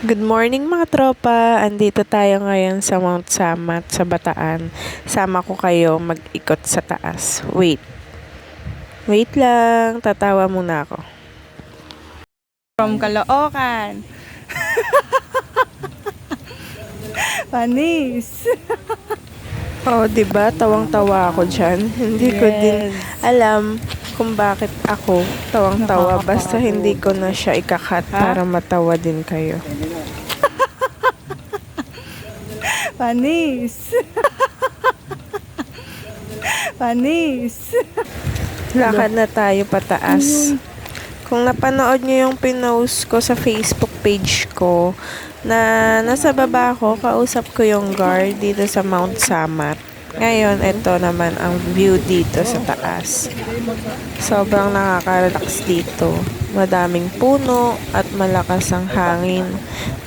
Good morning mga tropa! Andito tayo ngayon sa Mount Samat sa Bataan. Sama ko kayo mag-ikot sa taas. Wait lang, tatawa muna ako. From Caloocan. Panis. Oh, 'di ba? Tawang-tawa ako diyan. Hindi ko din alam kung bakit ako tawang-tawa basta hindi ko na siya ikakat para matawa din kayo. Panis. Panis. Lakad na tayo pataas. Kung napanood niyo yung pinost ko sa Facebook page ko na nasa baba ko, kausap ko yung guard dito sa Mount Samat. Ngayon, ito naman ang view dito sa taas. Sobrang nakaka-relax dito. Madaming puno at malakas ang hangin.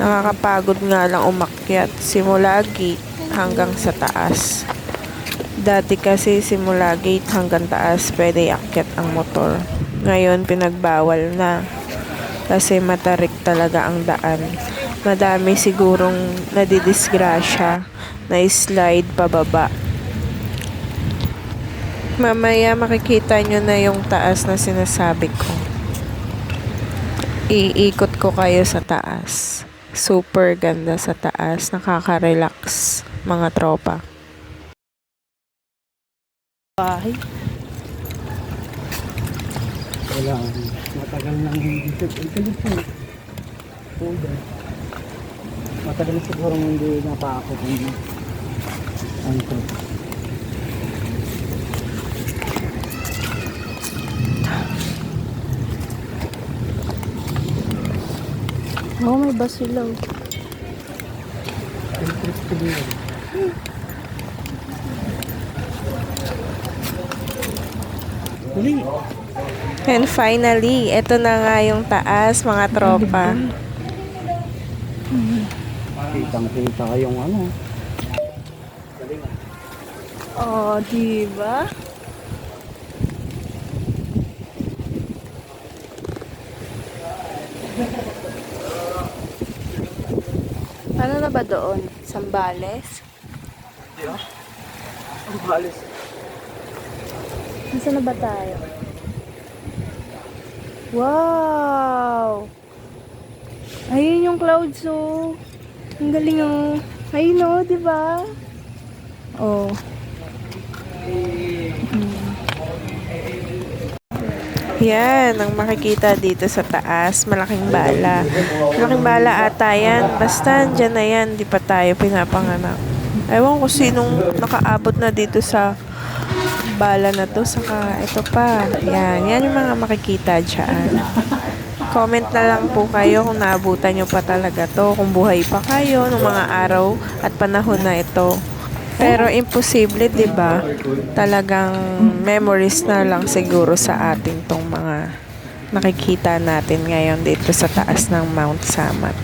Nakakapagod nga lang umakyat simula gate hanggang sa taas. Dati kasi simula gate hanggang taas pwede akyat ang motor. Ngayon pinagbawal na kasi matarik talaga ang daan. Madami sigurong nadidisgrasya na slide pababa. Mamaya makikita nyo na yung taas na sinasabi ko. Iikot ko kayo sa taas. Super ganda sa taas. Nakaka-relax mga tropa. Bahay. Wala. Matagal nang hindi ito. Matagal siguro hindi napaakot ng anto. Oh, may basilaw. Uli. And finally, ito na nga yung taas mga tropa. Kitang-kita kayong ano. Oh, diba? Ano na ba doon? Sambales? Ang halis. Nasaan na ba tayo? Wow! Ayun yung clouds, oh. Ang galing, oh. Ayun, oh, diba? Oh. Yan, ang makikita dito sa taas, malaking bala. Malaking bala ata yan. Basta dyan na yan, di pa tayo pinapanganak. Ewan ko sinong nakaabot na dito sa bala na to. Saka ito pa. Yan yung mga makikita dyan. Comment na lang po kayo kung naabutan nyo pa talaga to. Kung buhay pa kayo ng mga araw at panahon na ito. Pero imposible, 'di ba? Talagang memories na lang siguro sa ating tong mga nakikita natin ngayon dito sa taas ng Mount Samat.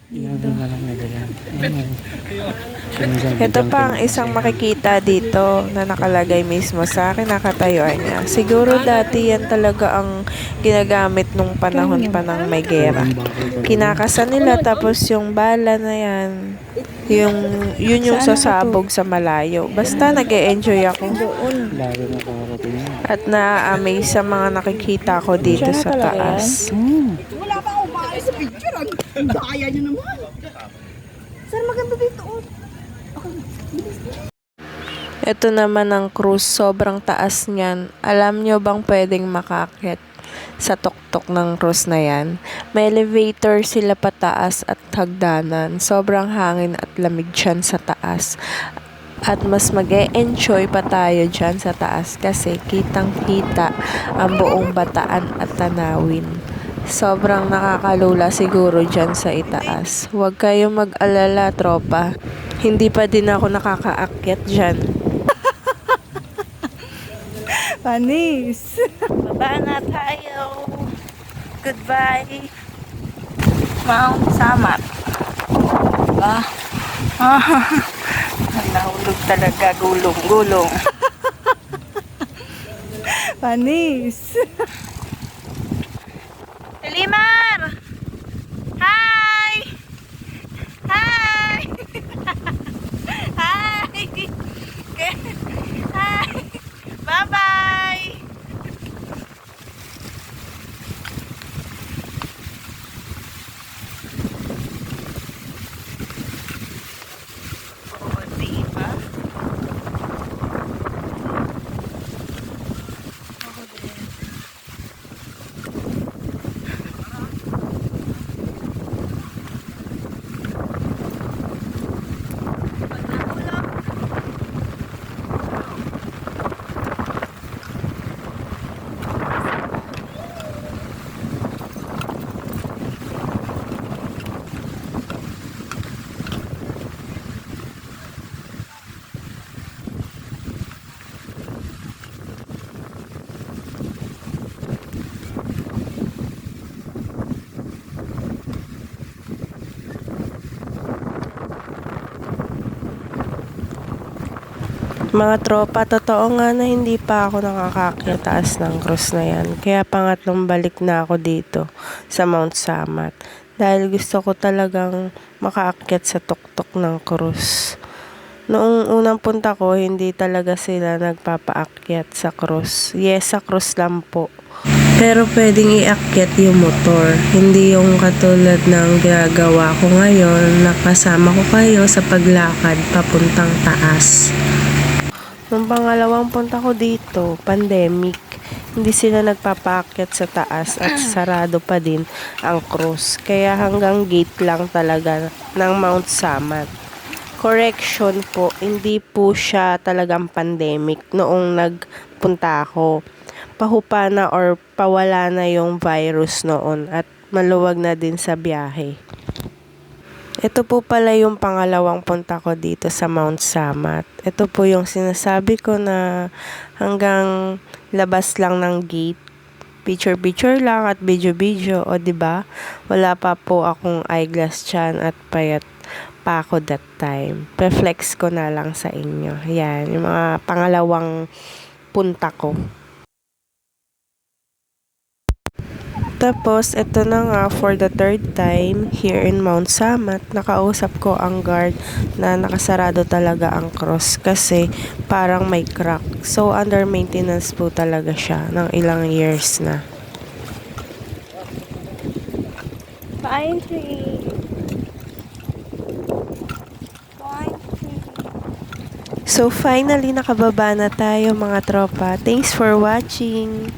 Yan na lang na ganyan. Ito pa ang isang makikita dito na nakalagay mismo sa akin, nakatayuan niya. Siguro dati yan talaga ang ginagamit nung panahon pa ng may gera. Kinakasan nila tapos yung bala na yan, yun yung sasabog sa malayo. Basta nag-e-enjoy ako. Lalo na karating yan. At na-amaze sa mga nakikita ko dito sa taas. Wala pa akong maayos sa picture. Ang daya nyo naman. Sir, maganda dito. Ito naman ang cruise, sobrang taas niyan. Alam nyo bang pwedeng makakit sa tuktok ng cruise na yan? May elevator sila pataas at hagdanan. Sobrang hangin at lamig dyan sa taas. At mas mag-e-enjoy pa tayo dyan sa taas kasi kitang-kita ang buong Bataan at Tanawin. Sobrang nakakalula siguro dyan sa itaas. Huwag kayong mag-alala, tropa. Hindi pa din ako nakakaakyat dyan. Panis. Baba na tayo. Goodbye. Mount Samat. Diba? Nahulog talaga, gulong-gulong. Panis. Limar! Hi! Hi! Hi! Hi! Bye-bye! Oh, diba? Ako din. Mga tropa, totoo nga na hindi pa ako nakakaakyat taas ng cross na yan. Kaya pangatlong balik na ako dito sa Mount Samat. Dahil gusto ko talagang makaakyat sa tuktok ng cross. Noong unang punta ko, hindi talaga sila nagpapaakyat sa cross. Yes, sa cross lang po. Pero pwedeng iakyat yung motor. Hindi yung katulad ng ginagawa ko ngayon, nakasama ko kayo sa paglakad papuntang taas. Nung pangalawang punta ko dito, pandemic, hindi sila nagpapaakyat sa taas at sarado pa din ang cross. Kaya hanggang gate lang talaga ng Mount Samat. Correction po, hindi po siya talagang pandemic noong nagpunta ako. Pahupa na or pawala na yung virus noon at maluwag na din sa biyahe. Ito po pala yung pangalawang punta ko dito sa Mount Samat. Ito po yung sinasabi ko na hanggang labas lang ng gate. Picture-picture lang at video-video. O diba? Wala pa po akong eyeglass dyan at payat pa ako that time. Reflex ko na lang sa inyo. Yan, yung mga pangalawang punta ko. Tapos, ito na nga for the third time here in Mount Samat, nakausap ko ang guard na nakasarado talaga ang cross kasi parang may crack. So, under maintenance po talaga siya ng ilang years na. Pine tree. Pine tree. So, finally, nakababa na tayo mga tropa. Thanks for watching!